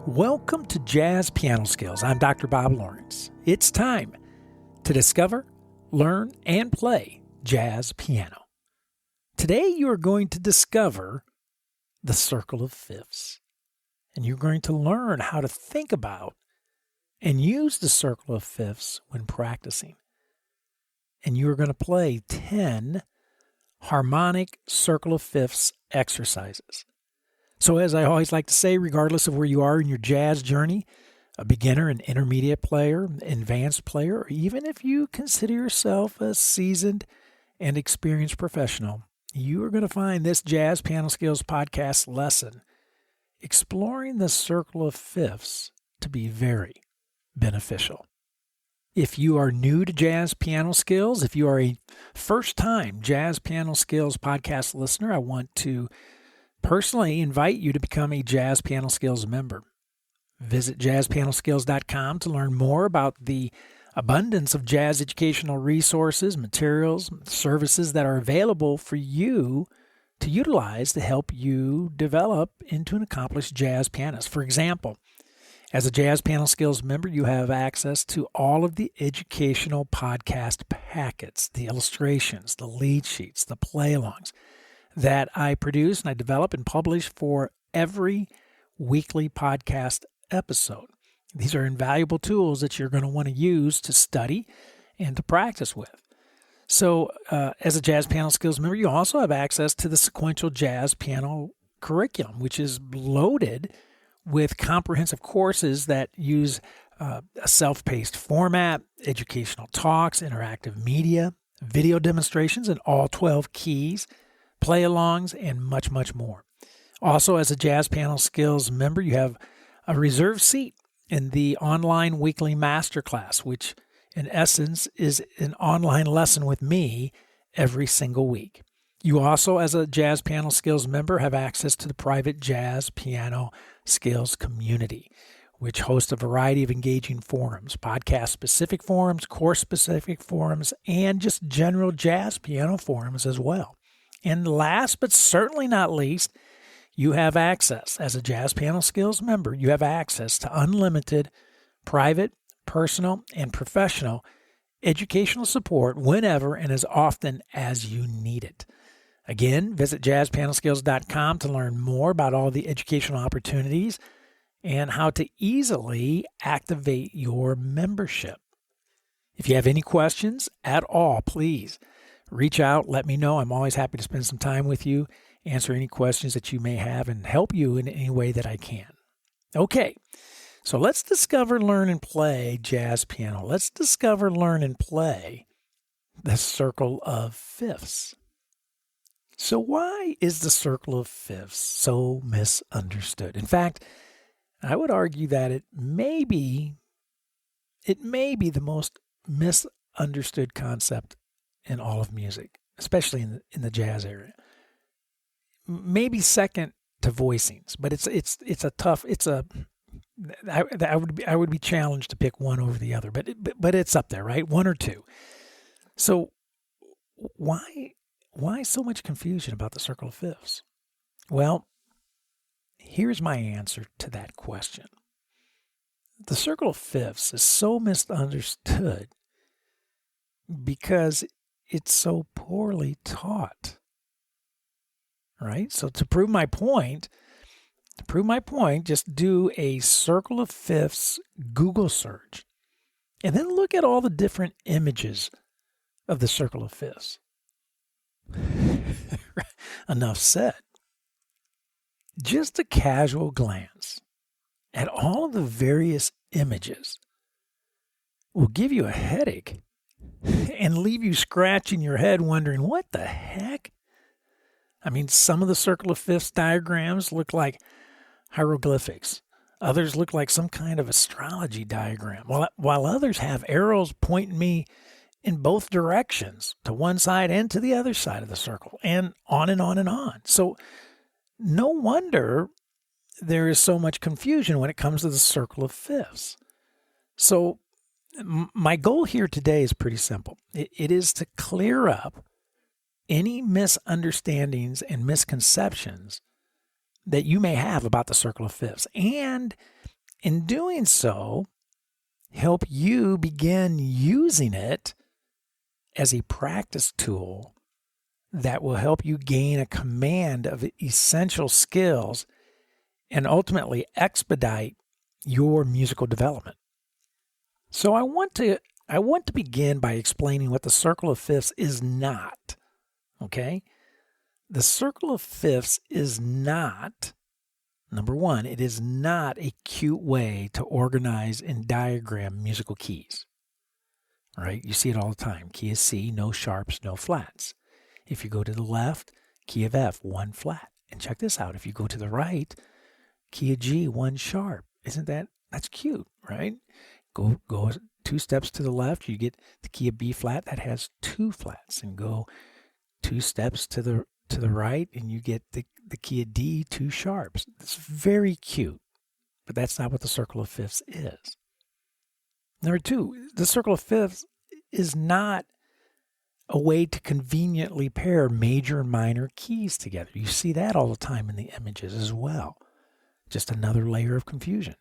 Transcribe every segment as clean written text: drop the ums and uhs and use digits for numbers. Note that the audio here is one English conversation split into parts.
Welcome to Jazz Piano Skills. I'm Dr. Bob Lawrence. It's time to discover, learn, and play jazz piano. Today you are going to discover the circle of fifths, and you're going to learn how to think about and use the circle of fifths when practicing. And you're going to play 10 harmonic circle of fifths exercises. So as I always like to say, regardless of where you are in your jazz journey, a beginner, an intermediate player, an advanced player, or even if you consider yourself a seasoned and experienced professional, you are going to find this Jazz Piano Skills podcast lesson exploring the circle of fifths to be very beneficial. If you are new to Jazz Piano Skills, if you are a first-time Jazz Piano Skills podcast listener, I want to personally invite you to become a Jazz Piano Skills member. Visit JazzPianoSkills.com to learn more about the abundance of jazz educational resources, materials, services that are available for you to utilize to help you develop into an accomplished jazz pianist. For example, as a Jazz Piano Skills member, you have access to all of the educational podcast packets, the illustrations, the lead sheets, the play-alongs that I produce and I develop and publish for every weekly podcast episode. These are invaluable tools that you're going to want to use to study and to practice with. So as a Jazz Piano Skills member, you also have access to the sequential jazz piano curriculum, which is loaded with comprehensive courses that use a self-paced format, educational talks, interactive media, video demonstrations in all 12 keys, play-alongs, and much, much more. Also, as a Jazz Piano Skills member, you have a reserved seat in the online weekly masterclass, which in essence is an online lesson with me every single week. You also, as a Jazz Piano Skills member, have access to the private Jazz Piano Skills community, which hosts a variety of engaging forums, podcast-specific forums, course-specific forums, and just general jazz piano forums as well. And last but certainly not least, you have access, as a Jazz Piano Skills member, you have access to unlimited private, personal, and professional educational support whenever and as often as you need it. Again, visit JazzPianoSkills.com to learn more about all the educational opportunities and how to easily activate your membership. If you have any questions at all, please reach out, let me know. I'm always happy to spend some time with you, answer any questions that you may have, and help you in any way that I can. Okay, so let's discover, learn, and play jazz piano. Let's discover, learn, and play the circle of fifths. So why is the circle of fifths so misunderstood? In fact, I would argue that it may be the most misunderstood concept in all of music, especially in the jazz area. Maybe second to voicings, but I would be challenged to pick one over the other, but it's up there, right? One or two. So why so much confusion about the circle of fifths? Well, here's my answer to that question. The circle of fifths is so misunderstood because it's so poorly taught, right? So to prove my point, just do a circle of fifths Google search and then look at all the different images of the circle of fifths. Enough said. Just a casual glance at all of the various images will give you a headache and leave you scratching your head wondering, what the heck? I mean, some of the circle of fifths diagrams look like hieroglyphics. Others look like some kind of astrology diagram, while others have arrows pointing me in both directions, to one side and to the other side of the circle, and on and on and on. So no wonder there is so much confusion when it comes to the circle of fifths. So my goal here today is pretty simple. It is to clear up any misunderstandings and misconceptions that you may have about the circle of fifths, and In doing so, help you begin using it as a practice tool that will help you gain a command of essential skills and ultimately expedite your musical development. So I want to begin by explaining what the circle of fifths is not. Okay? The circle of fifths is not, number one, it is not a cute way to organize and diagram musical keys. Right? You see it all the time. Key of C, no sharps, no flats. If you go to the left, key of F, one flat. And check this out. If you go to the right, key of G, one sharp. That's cute, right? Go 2 steps to the left, you get the key of B flat that has 2 flats, and go 2 steps to the right and you get the key of D, 2 sharps. It's very cute, but that's not what the circle of fifths is. Number 2, the circle of fifths is not a way to conveniently pair major and minor keys together. You see that all the time in the images as well. Just another layer of confusion.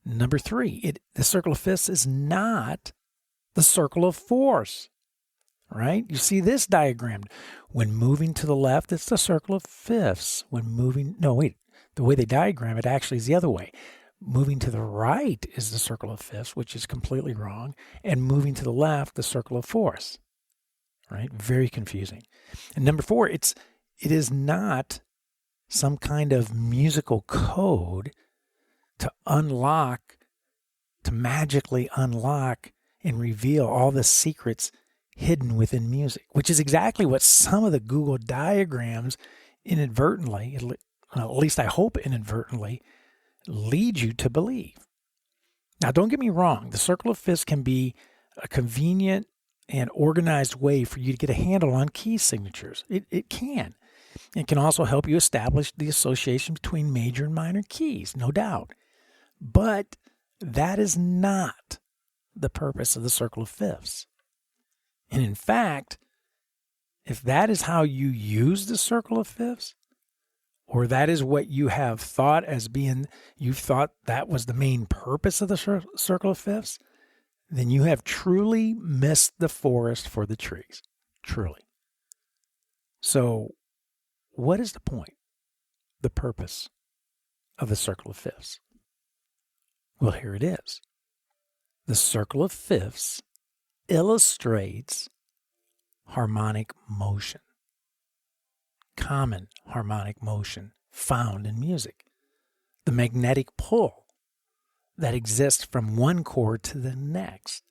Number 3, the circle of fifths is not the circle of fourths, right? You see this diagrammed. When moving to the left, it's the circle of fifths. The way they diagram it actually is the other way. Moving to the right is the circle of fifths, which is completely wrong, and moving to the left, the circle of fourths, right? Very confusing. And number 4, it is not some kind of musical code to magically unlock and reveal all the secrets hidden within music, which is exactly what some of the Google diagrams inadvertently, at least I hope inadvertently, lead you to believe. Now, don't get me wrong. The circle of fifths can be a convenient and organized way for you to get a handle on key signatures. It can. It can also help you establish the association between major and minor keys, no doubt. But that is not the purpose of the circle of fifths. And in fact, if that is how you use the circle of fifths, or that is what you have thought you thought that was the main purpose of the circle of fifths, then you have truly missed the forest for the trees. Truly. So, what is the point, the purpose of the circle of fifths? Well, here it is. The circle of fifths illustrates harmonic motion, common harmonic motion found in music, the magnetic pull that exists from one chord to the next,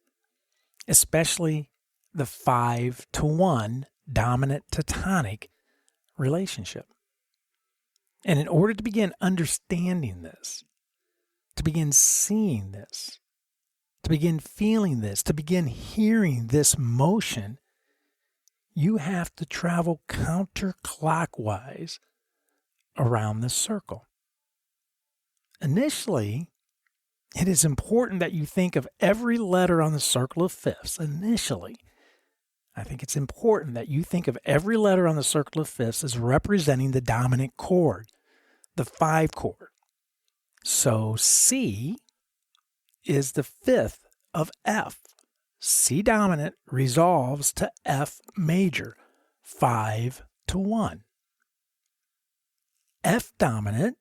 especially the 5-to-1 dominant to tonic relationship. And in order to begin understanding this, to begin seeing this, to begin feeling this, to begin hearing this motion, you have to travel counterclockwise around the circle. Initially, it is important that you think of every letter on the circle of fifths. Initially, I think it's important that you think of every letter on the circle of fifths as representing the dominant chord, the 5 chord. So C is the 5th of F. C dominant resolves to F major, 5-to-1. F dominant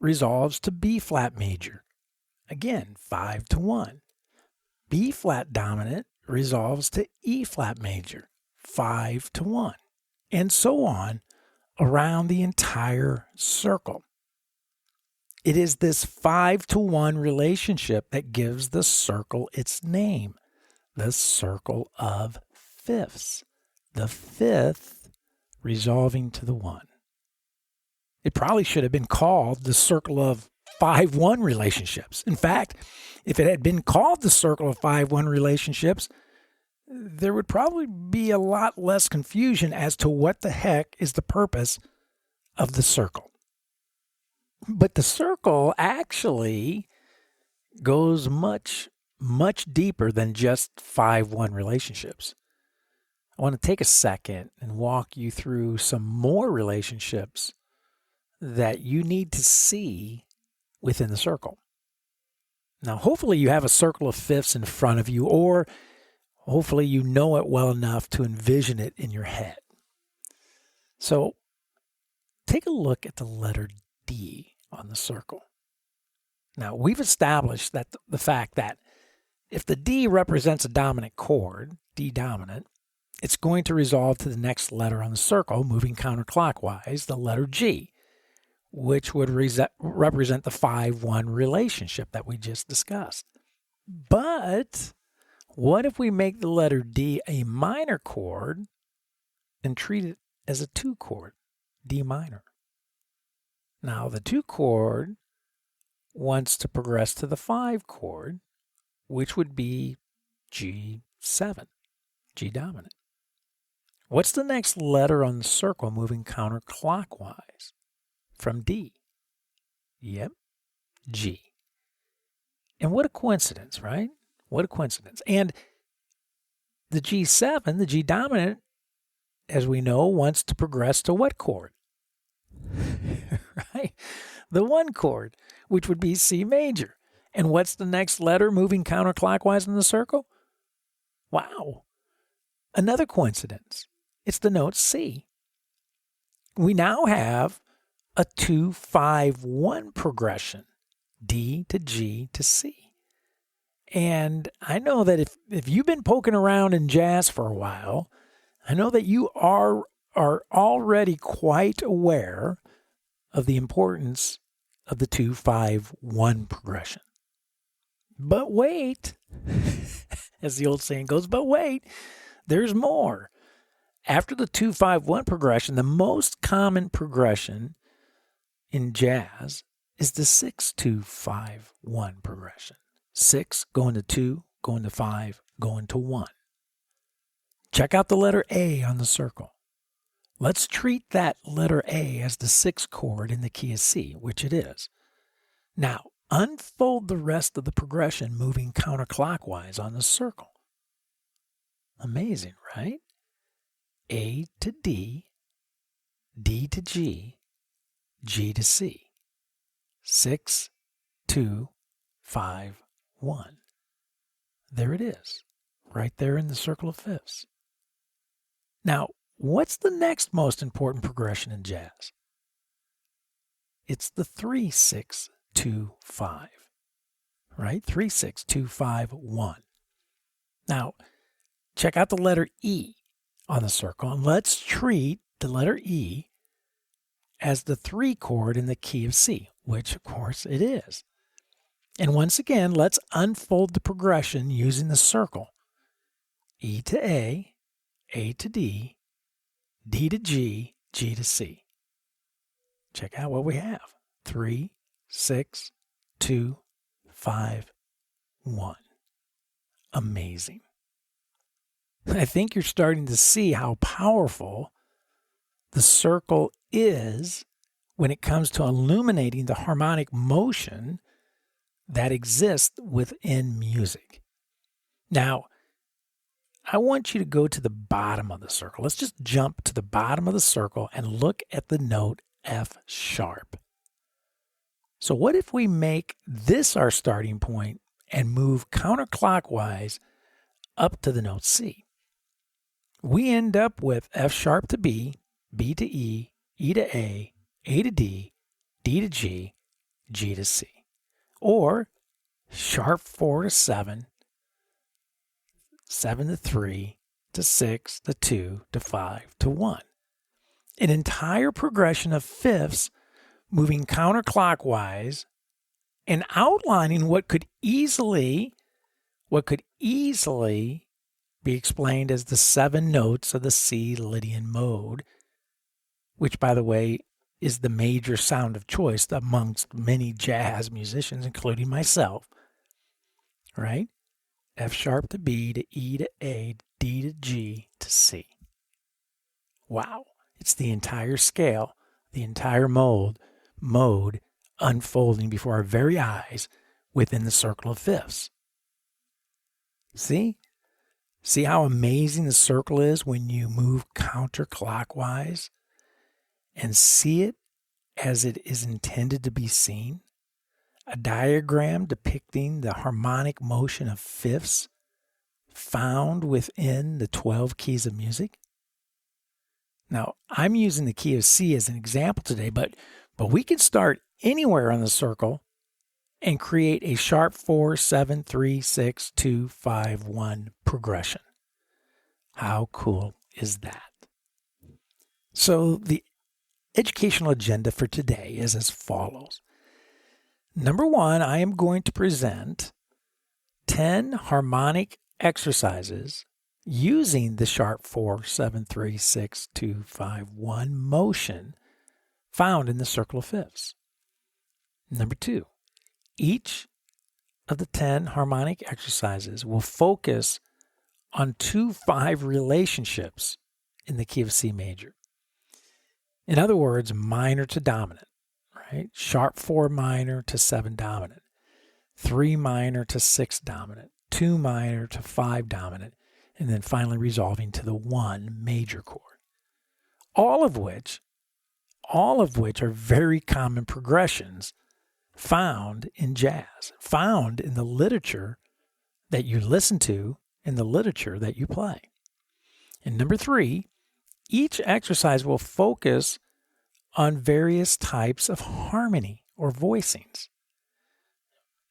resolves to B flat major, again, 5-to-1. B flat dominant resolves to E flat major, 5-to-1, and so on around the entire circle. It is this 5-to-1 relationship that gives the circle its name, the circle of fifths, the 5th resolving to the 1. It probably should have been called the circle of 5-1 relationships. In fact, if it had been called the circle of 5-1 relationships, there would probably be a lot less confusion as to what the heck is the purpose of the circle. But the circle actually goes much, much deeper than just 5-1 relationships. I want to take a second and walk you through some more relationships that you need to see within the circle. Now, hopefully you have a circle of fifths in front of you, or hopefully you know it well enough to envision it in your head. So take a look at the letter D on the circle. Now, we've established that the fact that if the D represents a dominant chord, D dominant, it's going to resolve to the next letter on the circle, moving counterclockwise, the letter G, which would represent the 5-1 relationship that we just discussed. But what if we make the letter D a minor chord and treat it as a 2 chord, D minor? Now, the 2 chord wants to progress to the 5 chord, which would be G7, G dominant. What's the next letter on the circle moving counterclockwise from D? Yep, G. And what a coincidence, right? What a coincidence. And the G7, the G dominant, as we know, wants to progress to what chord? Right? The 1 chord, which would be C major. And what's the next letter moving counterclockwise in the circle? Wow. Another coincidence. It's the note C. We now have a 2-5-1 progression, D to G to C. And I know that if you've been poking around in jazz for a while, I know that you are already quite aware of the importance of the 2-5-1 progression. But wait, as the old saying goes, but wait, there's more. After the 2-5-1 progression, the most common progression in jazz is the 6-2-5-1 progression. 6 going to 2, going to 5, going to 1. Check out the letter A on the circle. Let's treat that letter A as the 6th chord in the key of C, which it is. Now, unfold the rest of the progression moving counterclockwise on the circle. Amazing, right? A to D, D to G, G to C. 6, 2, 5, 1. There it is, right there in the circle of fifths. Now, what's the next most important progression in jazz? It's the 3-6-2-5, right? 3-6-2-5-1. Now, check out the letter E on the circle, and let's treat the letter E as the 3 chord in the key of C, which of course it is. And once again, let's unfold the progression using the circle. E to A to D, D to G, G to C. Check out what we have. 3, 6, 2, 5, 1. Amazing. I think you're starting to see how powerful the circle is when it comes to illuminating the harmonic motion that exists within music. Now, I want you to go to the bottom of the circle. Let's just jump to the bottom of the circle and look at the note F sharp. So what if we make this our starting point and move counterclockwise up to the note C? We end up with F sharp to B, B to E, E to A to D, D to G, G to C. Or sharp 4 to 7, 7 to 3, to 6, to 2, to 5, to 1. An entire progression of fifths moving counterclockwise and outlining what could easily be explained as the 7 notes of the C Lydian mode, which, by the way, is the major sound of choice amongst many jazz musicians, including myself, right? F sharp to B to E to A, D to G to C. Wow. It's the entire scale, the entire mode unfolding before our very eyes within the circle of fifths. See? See how amazing the circle is when you move counterclockwise and see it as it is intended to be seen? a diagram depicting the harmonic motion of fifths found within the 12 keys of music. Now, I'm using the key of C as an example today, but we can start anywhere on the circle and create a sharp 4, 7, 3, 6, 2, 5, 1 progression. How cool is that? So the educational agenda for today is as follows. Number 1, I am going to present 10 harmonic exercises using the sharp 4, 7, 3, 6, 2, 5, 1 motion found in the circle of fifths. Number 2, each of the 10 harmonic exercises will focus on 2-5 relationships in the key of C major. In other words, minor to dominant, right? Sharp 4 minor to 7 dominant, 3 minor to 6 dominant, 2 minor to 5 dominant, and then finally resolving to the 1 major chord. All of which are very common progressions found in jazz, found in the literature that you listen to, in the literature that you play. And number 3, each exercise will focus on various types of harmony or voicings.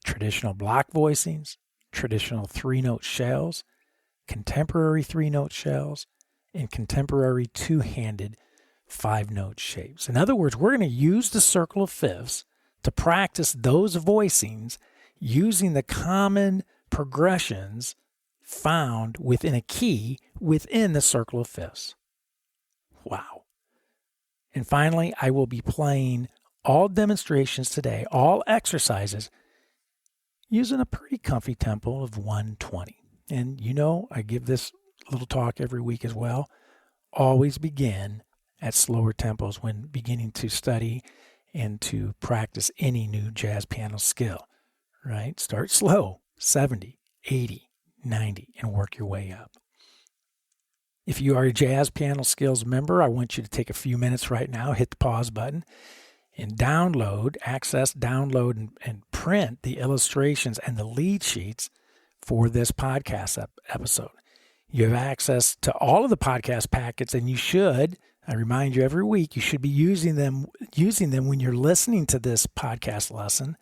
Traditional block voicings, traditional 3-note shells, contemporary 3-note shells, and contemporary 2-handed 5-note shapes. In other words, we're going to use the circle of fifths to practice those voicings using the common progressions found within a key within the circle of fifths. Wow. And finally, I will be playing all demonstrations today, all exercises, using a pretty comfy tempo of 120. And you know, I give this little talk every week as well. Always begin at slower tempos when beginning to study and to practice any new jazz piano skill, right? Start slow, 70, 80, 90, and work your way up. If you are a Jazz Piano Skills member, I want you to take a few minutes right now, hit the pause button, and download, and print the illustrations and the lead sheets for this podcast episode. You have access to all of the podcast packets, and you should, I remind you every week, you should be using them when you're listening to this podcast lesson.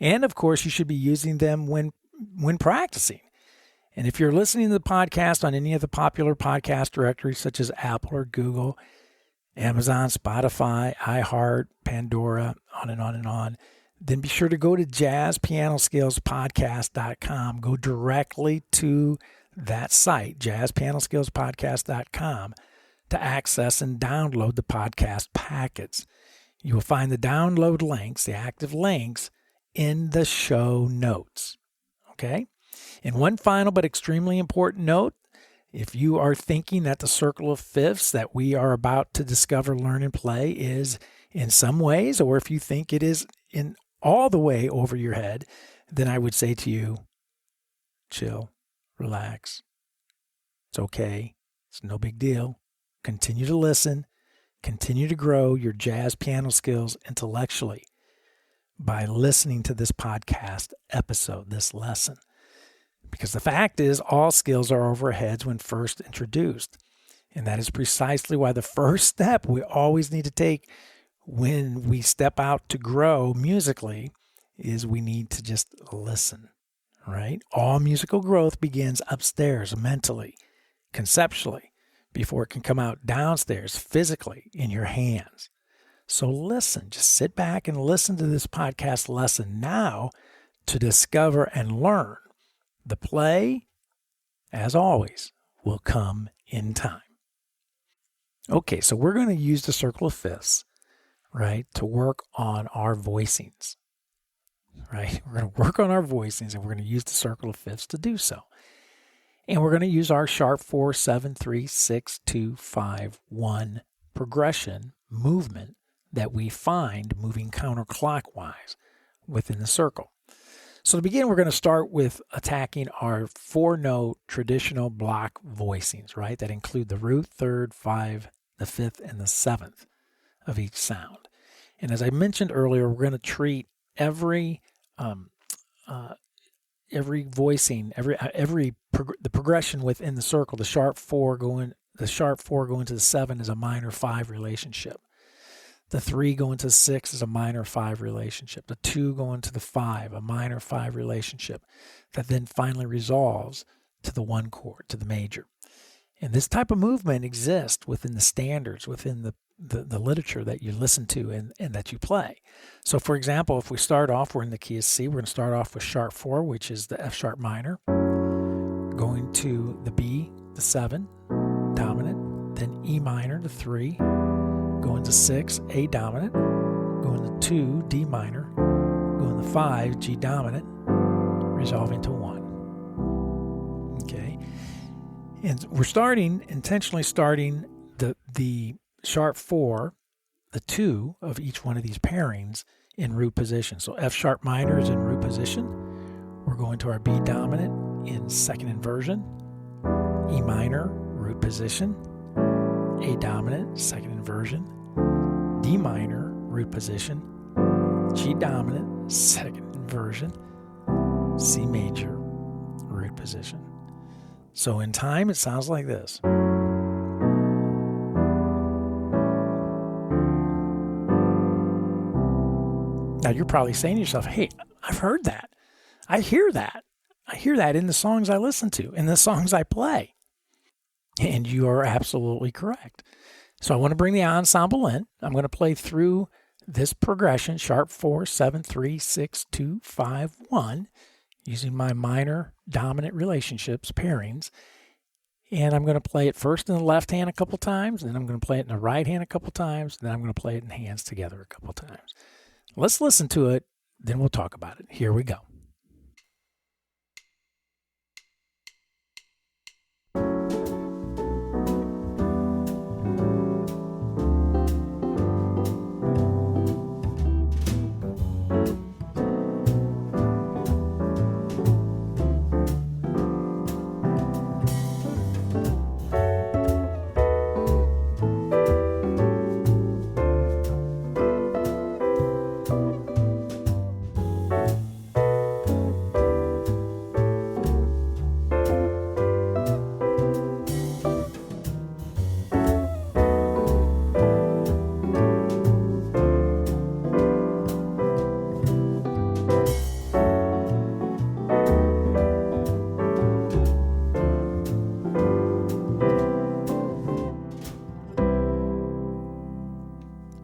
And of course, you should be using them when practicing. And if you're listening to the podcast on any of the popular podcast directories such as Apple or Google, Amazon, Spotify, iHeart, Pandora, on and on and on, then be sure to go to JazzPianoSkillsPodcast.com. Go directly to that site, JazzPianoSkillsPodcast.com, to access and download the podcast packets. You will find the download links, the active links, in the show notes. Okay? And one final but extremely important note, if you are thinking that the circle of fifths that we are about to discover, learn, and play is in some ways, or if you think it is in all the way over your head, then I would say to you, chill, relax. It's okay. It's no big deal. Continue to listen. Continue to grow your jazz piano skills intellectually by listening to this podcast episode, this lesson. Because the fact is, all skills are over our heads when first introduced. And that is precisely why the first step we always need to take when we step out to grow musically is we need to just listen, right? All musical growth begins upstairs mentally, conceptually, before it can come out downstairs physically in your hands. So listen, just sit back and listen to this podcast lesson now to discover and learn. The play, as always, will come in time. Okay, so we're going to use the circle of fifths, right, to work on our voicings, right? We're going to work on our voicings, and we're going to use the circle of fifths to do so. And we're going to use our sharp 4, 7, 3, 6, 2, 5, 1 progression movement that we find moving counterclockwise within the circle. So to begin, we're going to start with attacking our 4-note traditional block voicings, right? That include the root, third, 5, the 5th, and the 7th of each sound. And as I mentioned earlier, we're going to treat every every voicing, the progression within the circle, the sharp four going to the 7 is a minor 5 relationship. The 3 going to 6 is a minor 5 relationship. The 2 going to the 5, a minor 5 relationship that then finally resolves to the 1 chord, to the major. And this type of movement exists within the standards, within the literature that you listen to and that you play. So for example, if we start off, we're in the key of C, we're going to start off with sharp 4, which is the F sharp minor, going to the B, the 7, dominant, then E minor, the 3, going to 6, A dominant, going to 2, D minor, going to 5, G dominant, resolving to 1. Okay. And we're intentionally starting the sharp 4, the 2 of each one of these pairings in root position. So F sharp minor is in root position. We're going to our B dominant in second inversion, E minor, root position, A dominant, second inversion, D minor, root position, G dominant, second inversion, C major, root position. So in time, it sounds like this. Now you're probably saying to yourself, hey, I've heard that. I hear that. I hear that in the songs I listen to, in the songs I play. And you are absolutely correct. So I want to bring the ensemble in. I'm going to play through this progression, sharp 4, 7, 3, 6, 2, 5, 1, using my minor dominant relationships, pairings. And I'm going to play it first in the left hand a couple times, then I'm going to play it in the right hand a couple times, then I'm going to play it in hands together a couple times. Let's listen to it, then we'll talk about it. Here we go.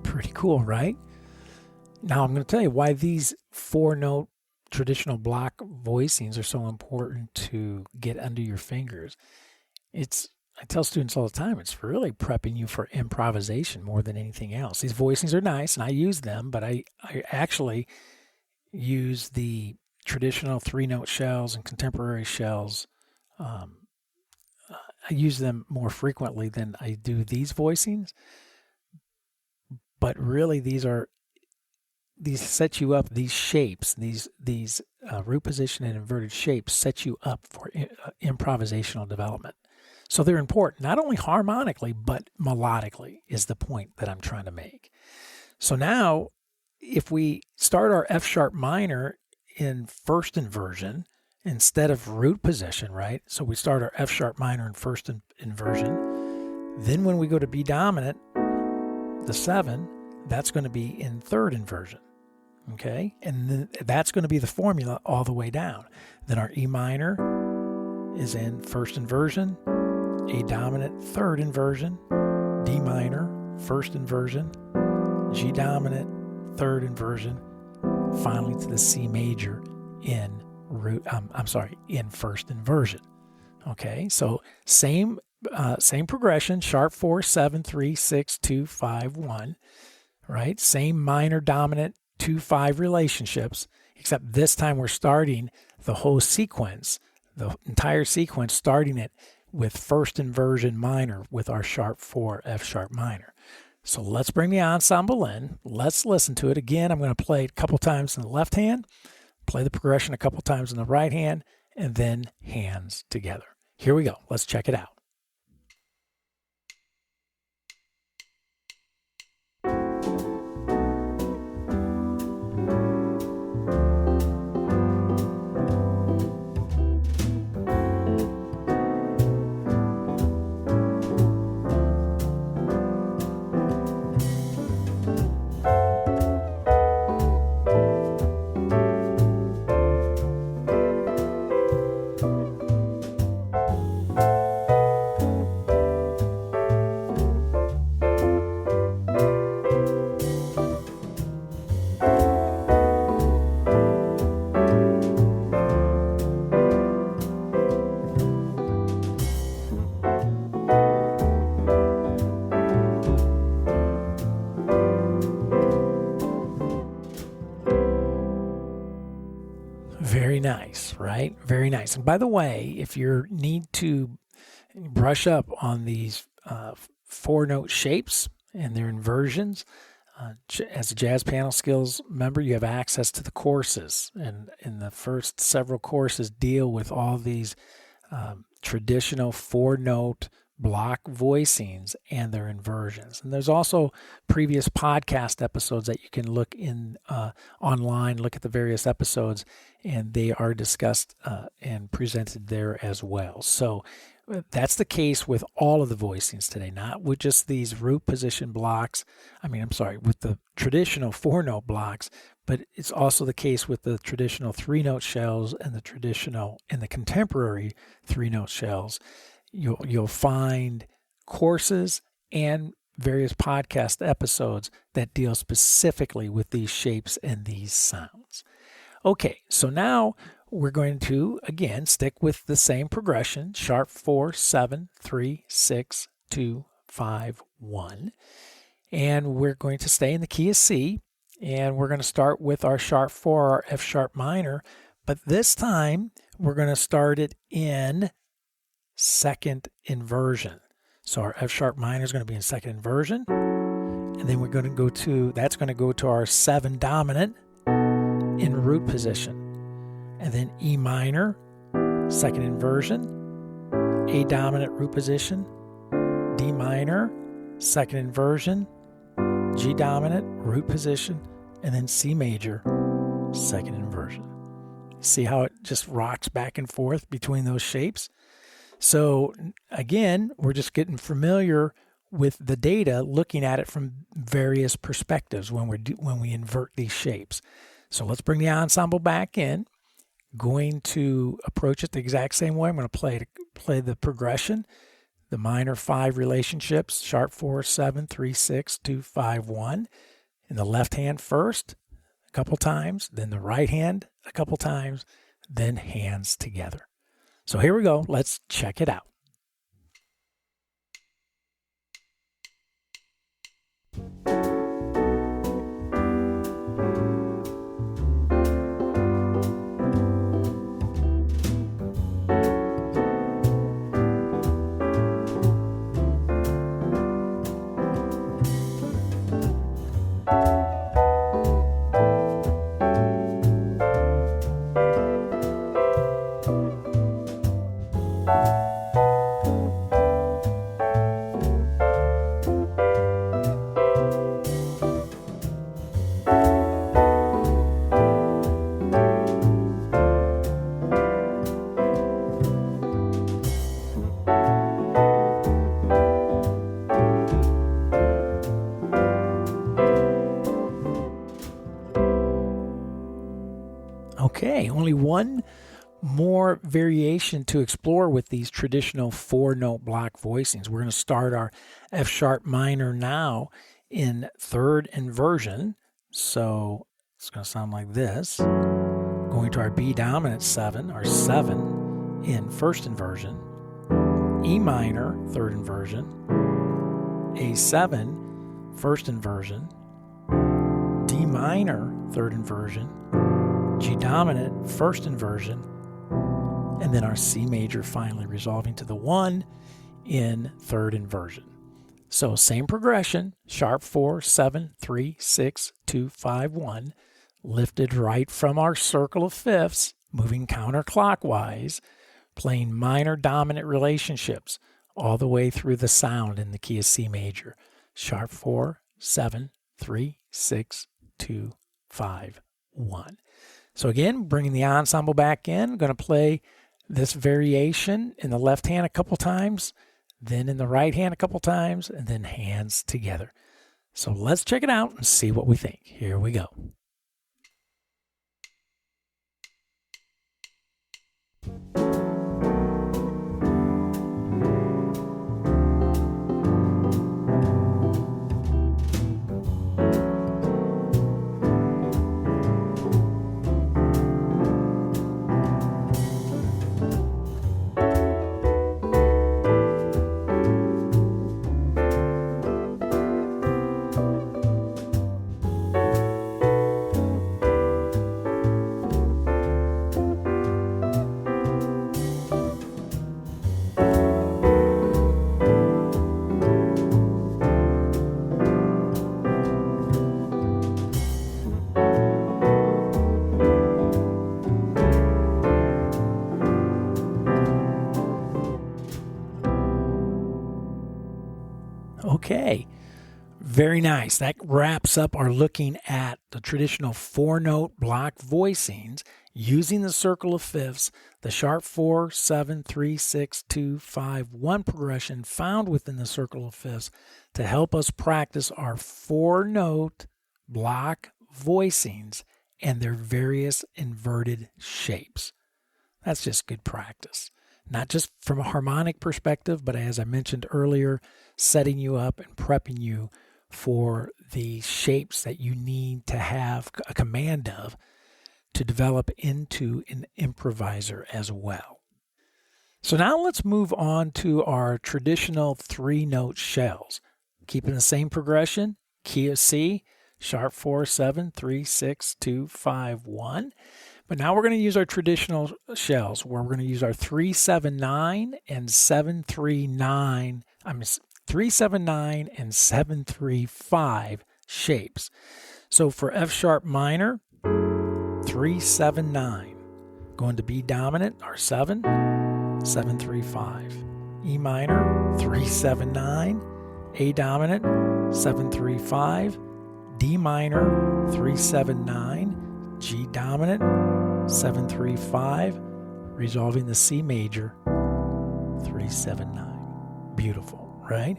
Pretty cool, right? Now I'm going to tell you why these 4-note traditional block voicings are so important to get under your fingers. I tell students all the time, it's really prepping you for improvisation more than anything else. These voicings are nice, and I use them, but I actually use the traditional 3-note shells and contemporary shells. I use them more frequently than I do these voicings. But really, these set you up. These shapes, these root position and inverted shapes, set you up for improvisational development. So they're important, not only harmonically, but melodically is the point that I'm trying to make. So now, if we start our F sharp minor in first inversion instead of root position, right? So we start our F sharp minor in first inversion. Then when we go to B dominant, the 7, that's going to be in third inversion. Okay? And then that's going to be the formula all the way down. Then our E minor is in first inversion, A dominant, third inversion, D minor, first inversion, G dominant, third inversion, finally to the C major in first inversion. Okay? So same progression, sharp 4, 7, 3, 6, 2, 5, 1, right? Same minor dominant 2, 5 relationships, except this time we're starting the whole sequence, the entire sequence, starting it with first inversion minor with our sharp 4, F sharp minor. So let's bring the ensemble in. Let's listen to it. Again, I'm going to play it a couple times in the left hand, play the progression a couple times in the right hand, and then hands together. Here we go. Let's check it out. Very nice, right? Very nice. And by the way, if you need to brush up on these 4-note shapes and their inversions, as a Jazz Piano Skills member, you have access to the courses. And in the first several courses deal with all these traditional 4-note block voicings and their inversions. And there's also previous podcast episodes that you can look in online, look at the various episodes, and they are discussed and presented there as well. So that's the case with all of the voicings today, not with just these root position blocks. With the traditional 4-note blocks, but it's also the case with the traditional 3-note shells and the contemporary 3-note shells. You'll find courses and various podcast episodes that deal specifically with these shapes and these sounds. Okay, so now we're going to, again, stick with the same progression, sharp 4, 7, 3, 6, 2, 5, 1. And we're going to stay in the key of C, and we're going to start with our sharp 4, our F sharp minor, but this time we're going to start it in second inversion. So our F sharp minor is going to be in second inversion, and then we're going to go to our 7 dominant in root position, and then E minor, second inversion, A dominant root position, D minor, second inversion, G dominant root position, and then C major, second inversion. See how it just rocks back and forth between those shapes? So again, we're just getting familiar with the data, looking at it from various perspectives when we invert these shapes. So let's bring the ensemble back in. Going to approach it the exact same way. I'm going to play the progression, the minor 5 relationships, sharp 4, 7, 3, 6, 2, 5, 1. In the left hand first, a couple times, then the right hand a couple times, then hands together. So here we go. Let's check it out. Okay, only one more variation to explore with these traditional 4-note block voicings. We're going to start our F sharp minor now in third inversion. So it's going to sound like this. Going to our B dominant 7, our 7 in first inversion. E minor, third inversion. A7, first inversion. D minor, third inversion. G dominant, first inversion, and then our C major finally resolving to the 1 in third inversion. So same progression, sharp 4, 7, 3, 6, 2, 5, 1, lifted right from our circle of fifths, moving counterclockwise, playing minor dominant relationships all the way through the sound in the key of C major. Sharp 4, 7, 3, 6, 2, 5, 1. So again, bringing the ensemble back in, I'm going to play this variation in the left hand a couple times, then in the right hand a couple times, and then hands together. So let's check it out and see what we think. Here we go. Okay. Very nice. That wraps up our looking at the traditional 4-note block voicings using the circle of fifths, the sharp 4, 7, 3, 6, 2, 5, 1 progression found within the circle of fifths to help us practice our 4-note block voicings and their various inverted shapes. That's just good practice. Not just from a harmonic perspective, but as I mentioned earlier, setting you up and prepping you for the shapes that you need to have a command of to develop into an improviser as well. So now let's move on to our traditional 3-note shells. Keeping the same progression, key of C, sharp 4, 7, 3, 6, 2, 5, 1. But now we're going to use our traditional shells where we're going to use our 3, 7, 9 and 7, 3, 9. 3, 7, 9 and 7, 3, 5 shapes. So for F sharp minor, 3, 7, 9. Going to B dominant, our 7, 7, 3, 5. E minor, 3, 7, 9. A dominant, 7, 3, 5. D minor, 3, 7, 9. G dominant, 7, 3, 5. Resolving the C major, 3, 7, 9. Beautiful. Right?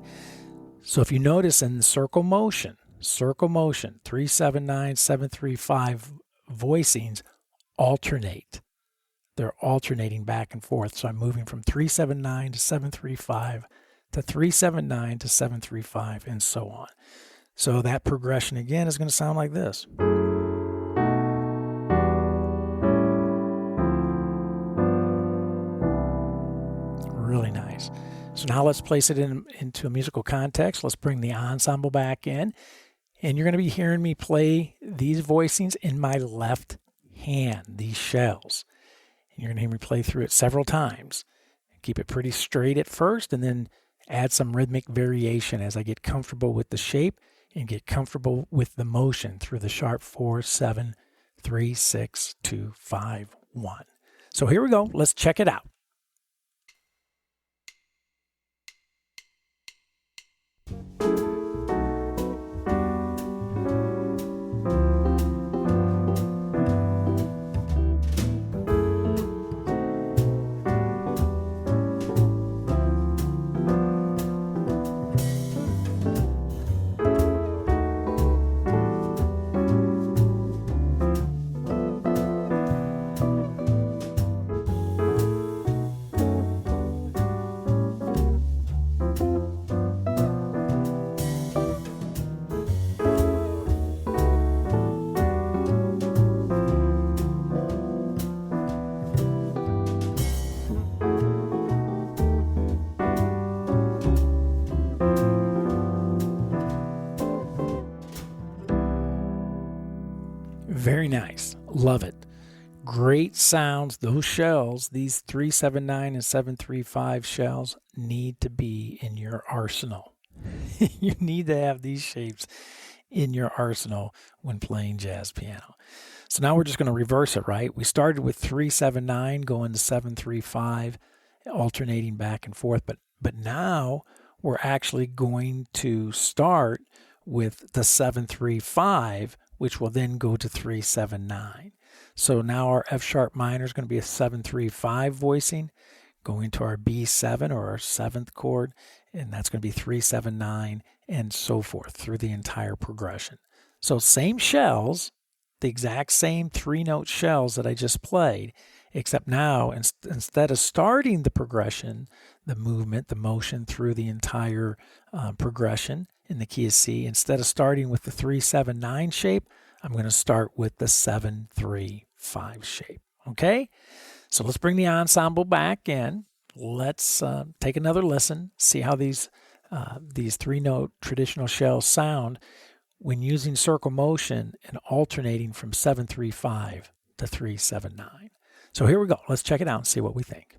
So if you notice in the circle motion, 3, 7, 9, 7, 3, 5 voicings alternate. They're alternating back and forth. So I'm moving from 3, 7, 9 to 7, 3, 5 to 3, 7, 9 to 7, 3, 5 and so on. So that progression again is going to sound like this. Really nice. So now let's place it into a musical context. Let's bring the ensemble back in. And you're going to be hearing me play these voicings in my left hand, these shells. And you're going to hear me play through it several times. Keep it pretty straight at first and then add some rhythmic variation as I get comfortable with the shape and get comfortable with the motion through the sharp 4, 7, 3, 6, 2, 5, 1. So here we go. Let's check it out. Very nice. Love it. Great sounds. Those shells, these 3, 7, 9 and 7, 3, 5 shells need to be in your arsenal. You need to have these shapes in your arsenal when playing jazz piano. So now we're just going to reverse it, right? We started with 3, 7, 9 going to 7, 3, 5, alternating back and forth. But now we're actually going to start with the 7, 3, 5, which will then go to 3, 7, 9. So now our F sharp minor is going to be a 7, 3, 5 voicing, going to our B7 or our 7th chord, and that's going to be 3, 7, 9, and so forth through the entire progression. So same shells, the exact same 3-note shells that I just played, except now instead of starting the progression, the movement, the motion through the entire progression in the key of C, instead of starting with the 3, 7, 9 shape, I'm going to start with the 7, 3, 5 shape. Okay? So let's bring the ensemble back in. Let's take another listen, see how these 3-note traditional shells sound when using circle motion and alternating from 7, 3, 5 to 3, 7, 9. So here we go. Let's check it out and see what we think.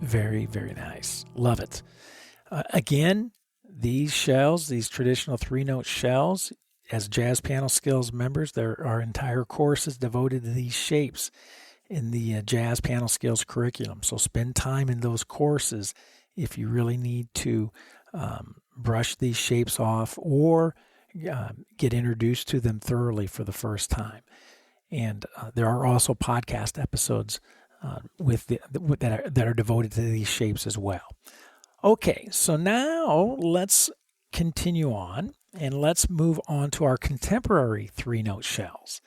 Very, very nice. Love it. Again, these shells, these traditional 3-note shells, as Jazz Piano Skills members, there are entire courses devoted to these shapes in the Jazz Piano Skills curriculum. So spend time in those courses if you really need to brush these shapes off or get introduced to them thoroughly for the first time. And there are also podcast episodes that are devoted to these shapes as well. Okay, so now let's continue on and let's move on to our contemporary 3-note shells.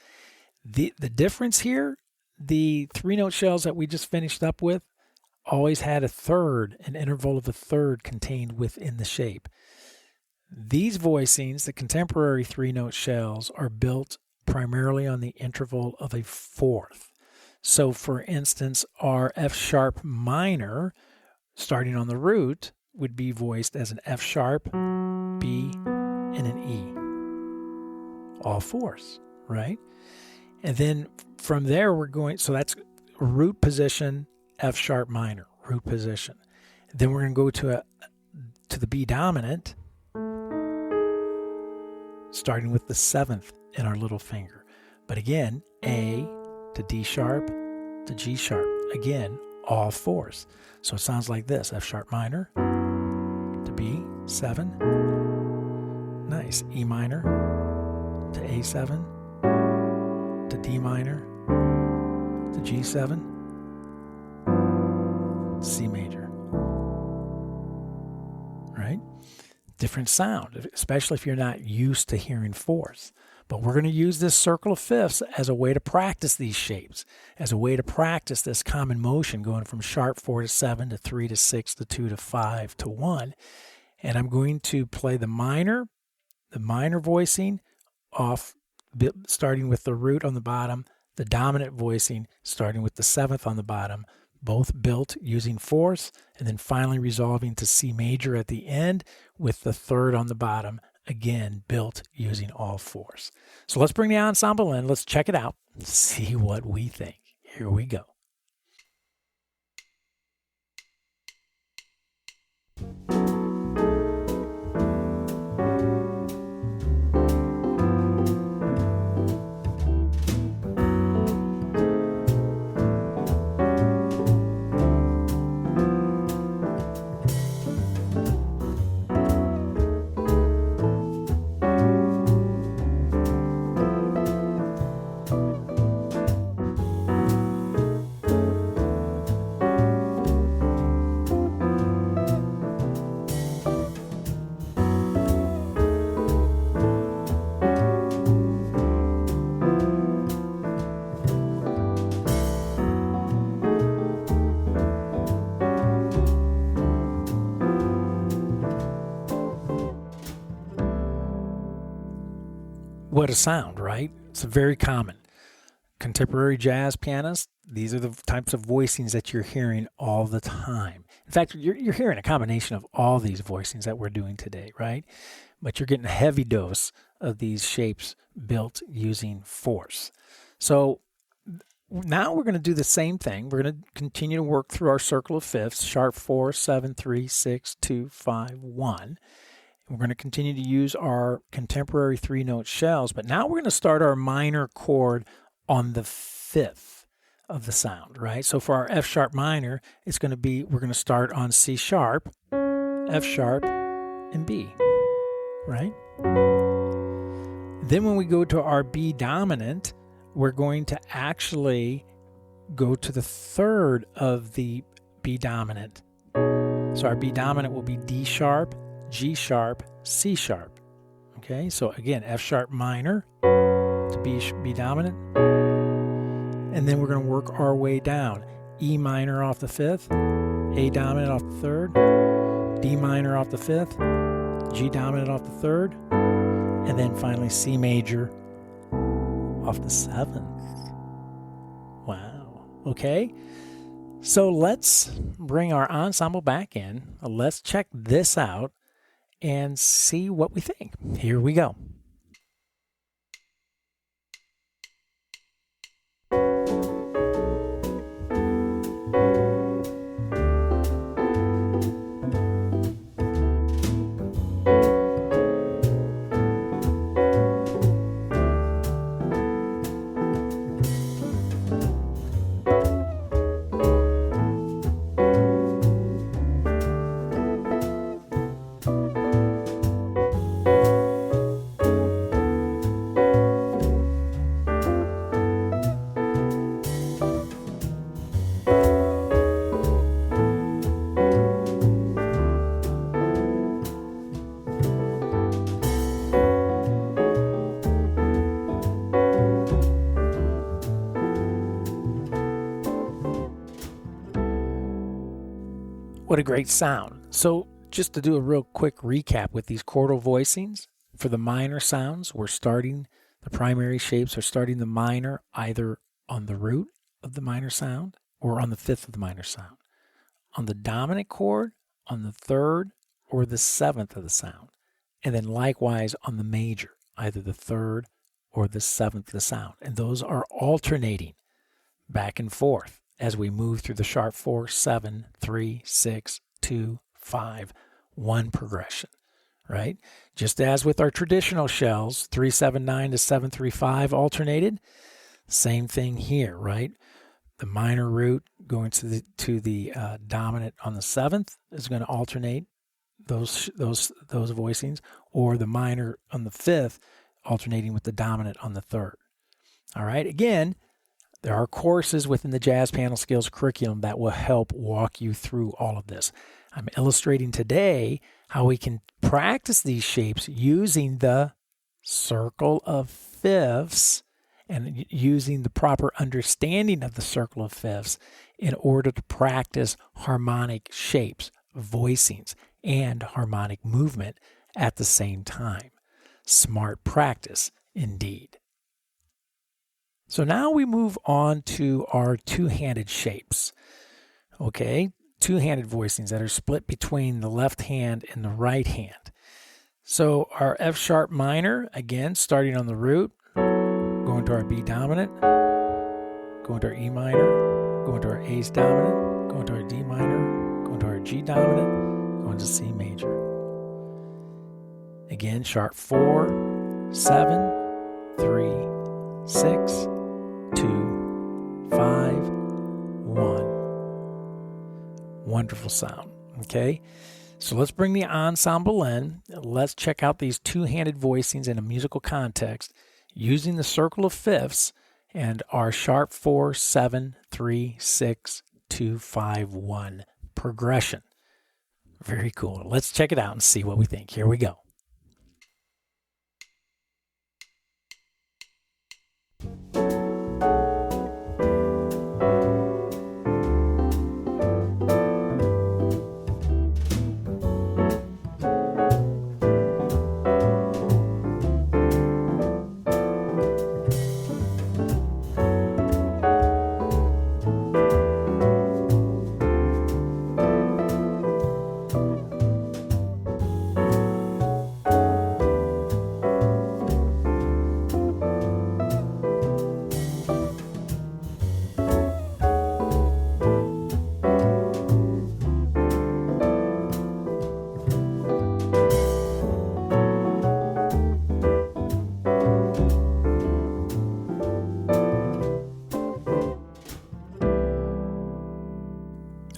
The difference here, the 3-note shells that we just finished up with always had an interval of a third contained within the shape. These voicings, the contemporary 3-note shells, are built primarily on the interval of a fourth. So for instance, our F sharp minor, starting on the root, would be voiced as an F sharp, B, and an E. All fours, right? And then from there so that's root position, F sharp minor, root position. Then we're going to go to the B dominant, starting with the 7th in our little finger. But again, A to D sharp to G sharp. Again, all fours. So it sounds like this: F sharp minor to B, 7. Nice. E minor to A7 to D minor to G7, C major. Right? Different sound, especially if you're not used to hearing fourths. But we're going to use this circle of fifths as a way to practice these shapes, as a way to practice this common motion going from sharp 4 to 7 to 3 to 6 to 2 to 5 to 1. And I'm going to play the minor voicing off, starting with the root on the bottom, the dominant voicing starting with the 7th on the bottom, both built using fourths, and then finally resolving to C major at the end with the 3rd on the bottom, again built using all fours. So let's bring the ensemble in, let's check it out, see what we think. Here we go. What a sound, right? It's very common. Contemporary jazz pianists, these are the types of voicings that you're hearing all the time. In fact, you're hearing a combination of all these voicings that we're doing today, right? But you're getting a heavy dose of these shapes built using fourths. So now we're going to do the same thing. We're going to continue to work through our circle of fifths, sharp 4, 7, 3, 6, 2, 5, 1. We're going to continue to use our contemporary 3-note shells, but now we're going to start our minor chord on the 5th of the sound, right? So for our F sharp minor, we're going to start on C sharp, F sharp, and B, right? Then when we go to our B dominant, we're going to actually go to the 3rd of the B dominant. So our B dominant will be D sharp, G sharp, C sharp. Okay, so again, F sharp minor to B dominant. And then we're going to work our way down. E minor off the 5th, A dominant off the 3rd, D minor off the 5th, G dominant off the 3rd, and then finally C major off the 7th. Wow. Okay, so let's bring our ensemble back in. Let's check this out and see what we think. Here we go. What a great sound. So just to do a real quick recap with these chordal voicings, for the minor sounds, the primary shapes are starting the minor either on the root of the minor sound or on the fifth of the minor sound. On the dominant chord, on the third or the seventh of the sound. And then likewise on the major, either the third or the seventh of the sound. And those are alternating back and forth as we move through the sharp 4, 7, 3, 6, 2, 5, 1 progression, right? Just as with our traditional shells, 3-7-9 to 7-3-5 alternated, same thing here, right? The minor root going to the dominant on the seventh is going to alternate those voicings, or the minor on the fifth alternating with the dominant on the third. All right. Again, there are courses within the Jazz Piano Skills curriculum that will help walk you through all of this. I'm illustrating today how we can practice these shapes using the circle of fifths and using the proper understanding of the circle of fifths in order to practice harmonic shapes, voicings, and harmonic movement at the same time. Smart practice indeed. So now we move on to our two-handed shapes. Okay, two-handed voicings that are split between the left hand and the right hand. So our F sharp minor, again, starting on the root, going to our B dominant, going to our E minor, going to our A's dominant, going to our D minor, going to our G dominant, going to C major. Again, sharp 4, 7, 3, 6, 2, 5, 1. Wonderful sound. Okay, so let's bring the ensemble in. Let's check out these two-handed voicings in a musical context using the circle of fifths and our sharp 4, 7, 3, 6, 2, 5, 1 progression. Very cool. Let's check it out and see what we think. Here we go.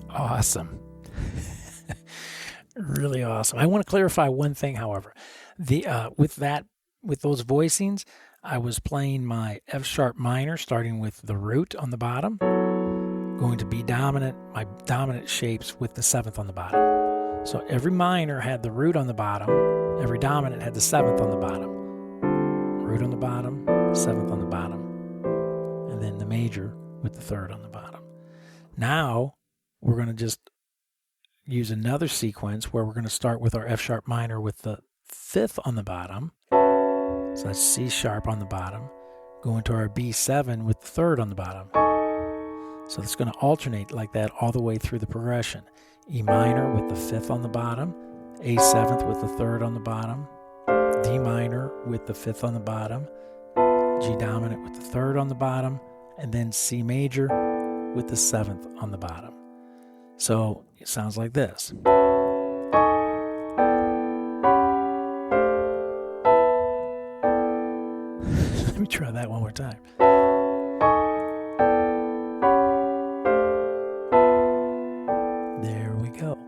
Awesome. Really awesome. I want to clarify one thing, however. With those voicings, I was playing my F sharp minor, starting with the root on the bottom, going to B dominant, my dominant shapes with the seventh on the bottom. So every minor had the root on the bottom, every dominant had the seventh on the bottom. Root on the bottom, seventh on the bottom, and then the major with the third on the bottom. Now, we're going to just use another sequence where we're going to start with our F sharp minor with the fifth on the bottom. So that's C sharp on the bottom. Go into our B7 with the third on the bottom. So it's going to alternate like that all the way through the progression. E minor with the fifth on the bottom. A seventh with the third on the bottom. D minor with the fifth on the bottom. G dominant with the third on the bottom. And then C major with the seventh on the bottom. So it sounds like this. Let me try that one more time. There we go.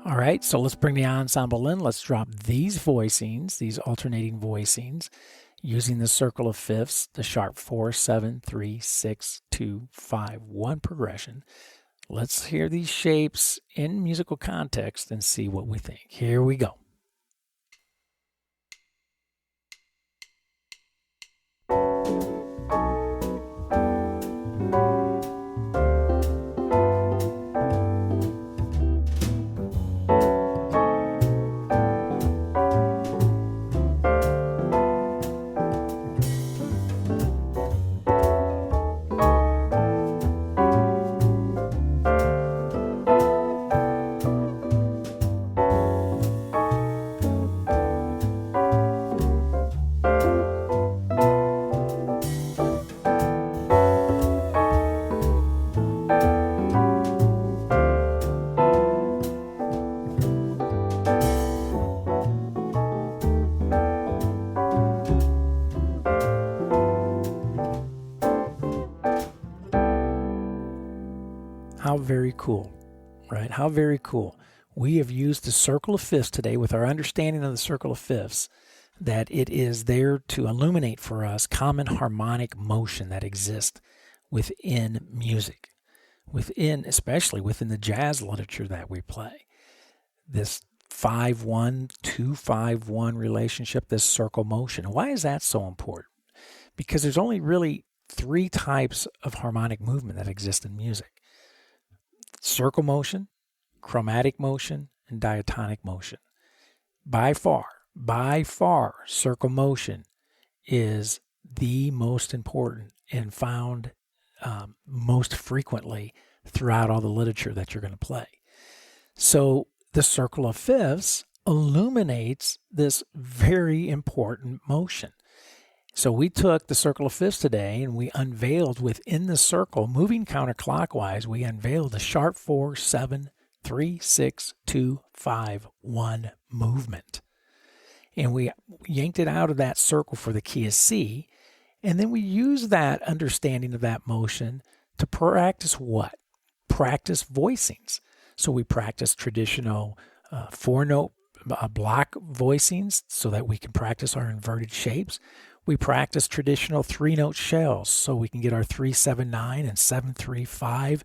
All right, so let's bring the ensemble in. Let's drop these voicings, these alternating voicings, using the circle of fifths, the sharp 4, 7, 3, 6, 2, 5, 1 progression. Let's hear these shapes in musical context and see what we think. Here we go. very cool, right? How very cool. We have used the circle of fifths today with our understanding of the circle of fifths, that it is there to illuminate for us common harmonic motion that exists within music, especially within the jazz literature that we play. This 5-1, 2-5-1 relationship, this circle motion. Why is that so important? Because there's only really 3 types of harmonic movement that exist in music: circle motion, chromatic motion, and diatonic motion. By far, circle motion is the most important and found most frequently throughout all the literature that you're going to play. So the circle of fifths illuminates this very important motion. So we took the circle of fifths today and we unveiled within the circle, moving counterclockwise, we unveiled the sharp 4-7-3-6-2-5-1 movement. And we yanked it out of that circle for the key of C. And then we used that understanding of that motion to practice what? Practice voicings. So we practice traditional 4-note block voicings so that we can practice our inverted shapes. We practice traditional 3-note shells so we can get our 3-7-9 and 7-3-5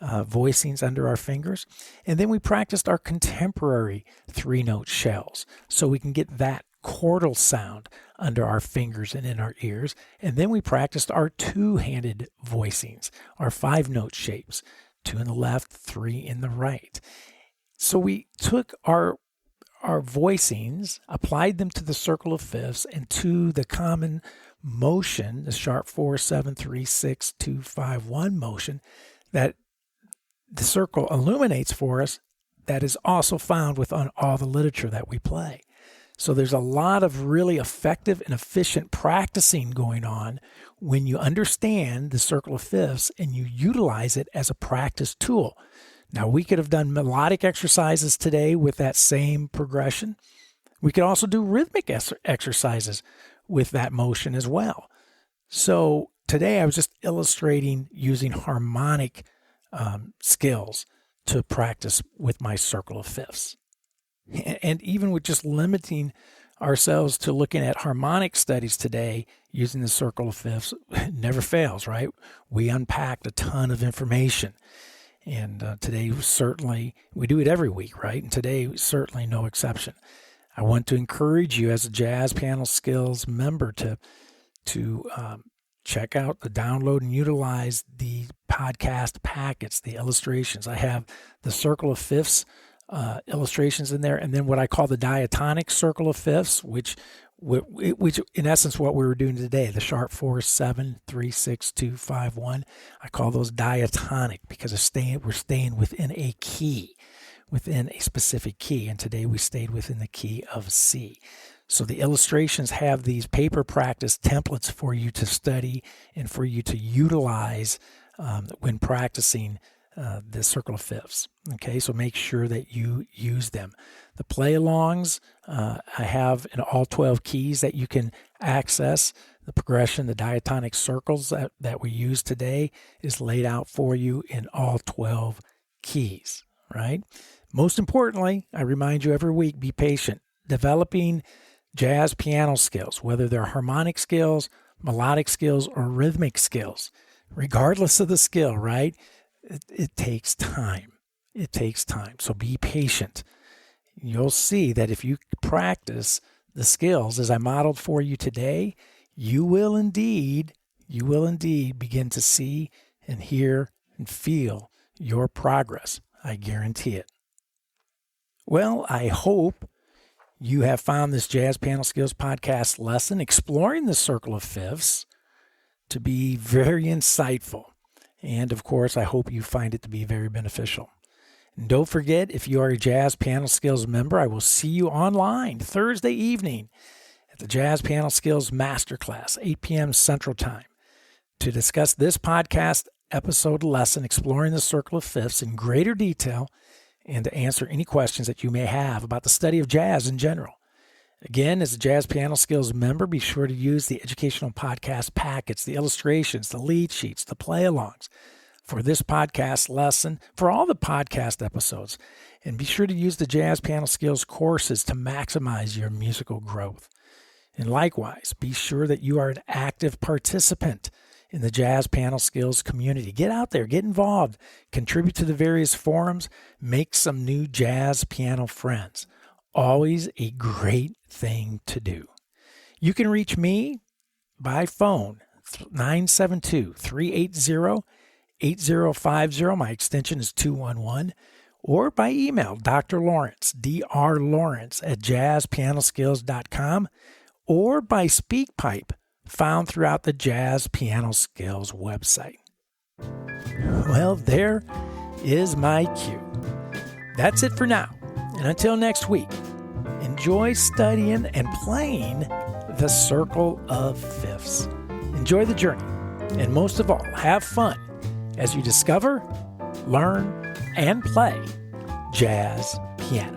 voicings under our fingers. And then we practiced our contemporary 3-note shells so we can get that chordal sound under our fingers and in our ears. And then we practiced our 2-handed voicings, our 5-note shapes, 2 in the left, 3 in the right. So we took our voicings, applied them to the circle of fifths and to the common motion, the sharp 4-7-3-6-2-5-1 motion that the circle illuminates for us, that is also found within all the literature that we play. So there's a lot of really effective and efficient practicing going on when you understand the circle of fifths and you utilize it as a practice tool. Now, we could have done melodic exercises today with that same progression. We could also do rhythmic exercises with that motion as well. So today I was just illustrating using harmonic skills to practice with my circle of fifths. And even with just limiting ourselves to looking at harmonic studies today using the circle of fifths, it never fails, right? We unpacked a ton of information. And today, certainly, we do it every week, right? And today, certainly no exception. I want to encourage you as a JazzPianoSkills member to check out the download and utilize the podcast packets, the illustrations. I have the circle of fifths illustrations in there, and then what I call the diatonic circle of fifths, which in essence what we were doing today, the sharp 4-7-3-6-2-5-1. I call those diatonic because we're staying within a key, within a specific key, and today we stayed within the key of C. So the illustrations have these paper practice templates for you to study and for you to utilize when practicing the circle of fifths. Okay, so make sure that you use them. The play-alongs, I have in all 12 keys that you can access. The progression, the diatonic circles that we use today is laid out for you in all 12 keys, right? Most importantly, I remind you every week, be patient. Developing jazz piano skills, whether they're harmonic skills, melodic skills, or rhythmic skills, regardless of the skill, right? It takes time. It takes time. So be patient. You'll see that if you practice the skills as I modeled for you today, you will indeed begin to see and hear and feel your progress. I guarantee it. Well, I hope you have found this Jazz Piano Skills podcast lesson exploring the circle of fifths to be very insightful. And of course, I hope you find it to be very beneficial. And don't forget, if you are a Jazz Piano Skills member, I will see you online Thursday evening at the Jazz Piano Skills Masterclass, 8 p.m. Central Time, to discuss this podcast episode lesson, exploring the circle of fifths in greater detail, and to answer any questions that you may have about the study of jazz in general. Again, as a Jazz Piano Skills member, be sure to use the educational podcast packets, the illustrations, the lead sheets, the play-alongs. for this podcast lesson, for all the podcast episodes. And be sure to use the Jazz Piano Skills courses to maximize your musical growth. And likewise, be sure that you are an active participant in the Jazz Piano Skills community. Get out there, get involved, contribute to the various forums, make some new jazz piano friends. Always a great thing to do. You can reach me by phone, 972-380-8050. My extension is 211. Or by email, Dr. Lawrence, drlawrence at jazzpianoskills.com, or by SpeakPipe, found throughout the Jazz Piano Skills website. Well, there is my cue. That's it for now. And until next week, enjoy studying and playing the Circle of Fifths. Enjoy the journey. And most of all, have fun as you discover, learn, and play jazz piano.